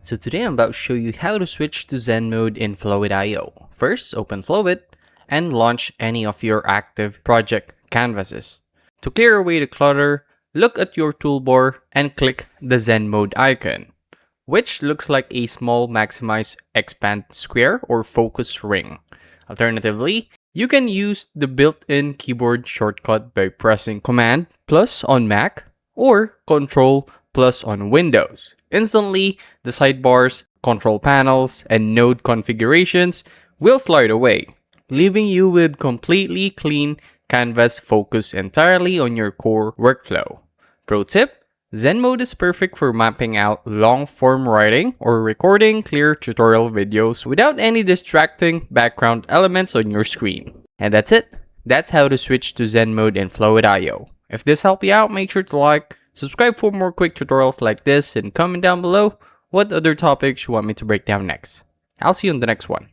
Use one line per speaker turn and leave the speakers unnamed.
So today I'm about to show you how to switch to Zen mode in Flowith.io. First, open Flowith and launch any of your active project canvases. To clear away the clutter, look at your toolbar and click the Zen mode icon, which looks like a small maximize expand square or focus ring. Alternatively, you can use the built-in keyboard shortcut by pressing Command plus on Mac or Control plus on Windows. Instantly, the sidebars, control panels, and node configurations will slide away, leaving you with completely clean canvas focused entirely on your core workflow. Pro tip: Zen mode is perfect for mapping out long-form writing or recording clear tutorial videos without any distracting background elements on your screen. And that's it. That's how to switch to Zen mode in Flowith.io. If this helped you out, make sure to like, subscribe for more quick tutorials like this, and comment down below what other topics you want me to break down next. I'll see you on the next one.